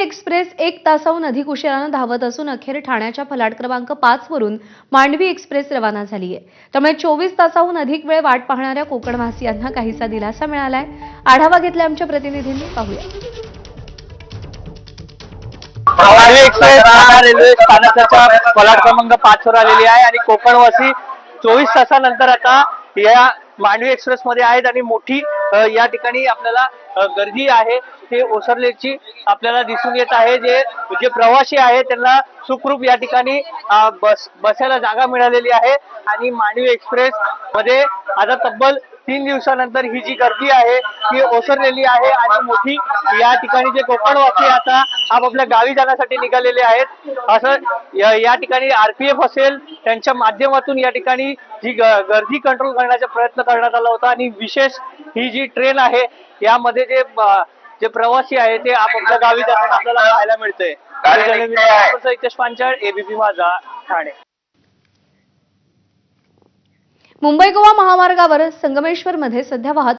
Express 1 तासाहून अधिक उशिराने धावत असून अखेर ठाण्याच्या फलाट क्रमांक 5 वरून मांडवी एक्सप्रेस रवाना झाली आहे। त्यामुळे 24 तासाहून अधिक वेळ वाट पाहणाऱ्या कोकणवासियांना काहीसा दिलासा मिळालाय। आढावा घेतला आमच्या प्रतिनिधींनी, पाहूया। मांडवी एक्सप्रेस रेल्वे स्थानकाच्या फलाट क्रमांक 5 वर आलेली आहे आणि कोकणवासी 24 तासानंतर आता या मांडवी एक्सप्रेस मध्ये आहेत आणि मोठी या ठिकाणी आपल्याला गर्दी आहे ते ओसरल्याची आपल्याला दिसून येत आहे। जे प्रवासी आहेत त्यांना सुखरूप या ठिकाणी बसायला जागा मिळालेली आहे आणि मांडवी एक्सप्रेस मध्ये आता तब्बल 3 दिवसानंतर ही जी गर्दी आहे ती ओसरलेली आहे आणि मोठी या ठिकाणी जे कोकणवासी आता आपापल्या गावी जाण्यासाठी निघालेले आहेत। असं या ठिकाणी आरपीएफ असेल त्यांच्या माध्यमातून या ठिकाणी जी गर्दी कंट्रोल करण्याचा प्रयत्न करण्यात आला होता आणि विशेष ही जी ट्रेन आहे यामध्ये जे प्रवासी आहे ते आपापल्या गावी जाताना आपल्याला पाहायला मिळतंय। हितेश पांचाळ, एबीपी माझा, ठाणे। मुंबई गोवा महामार्गावर संगमेश्वर मध्ये सध्या वाहतूक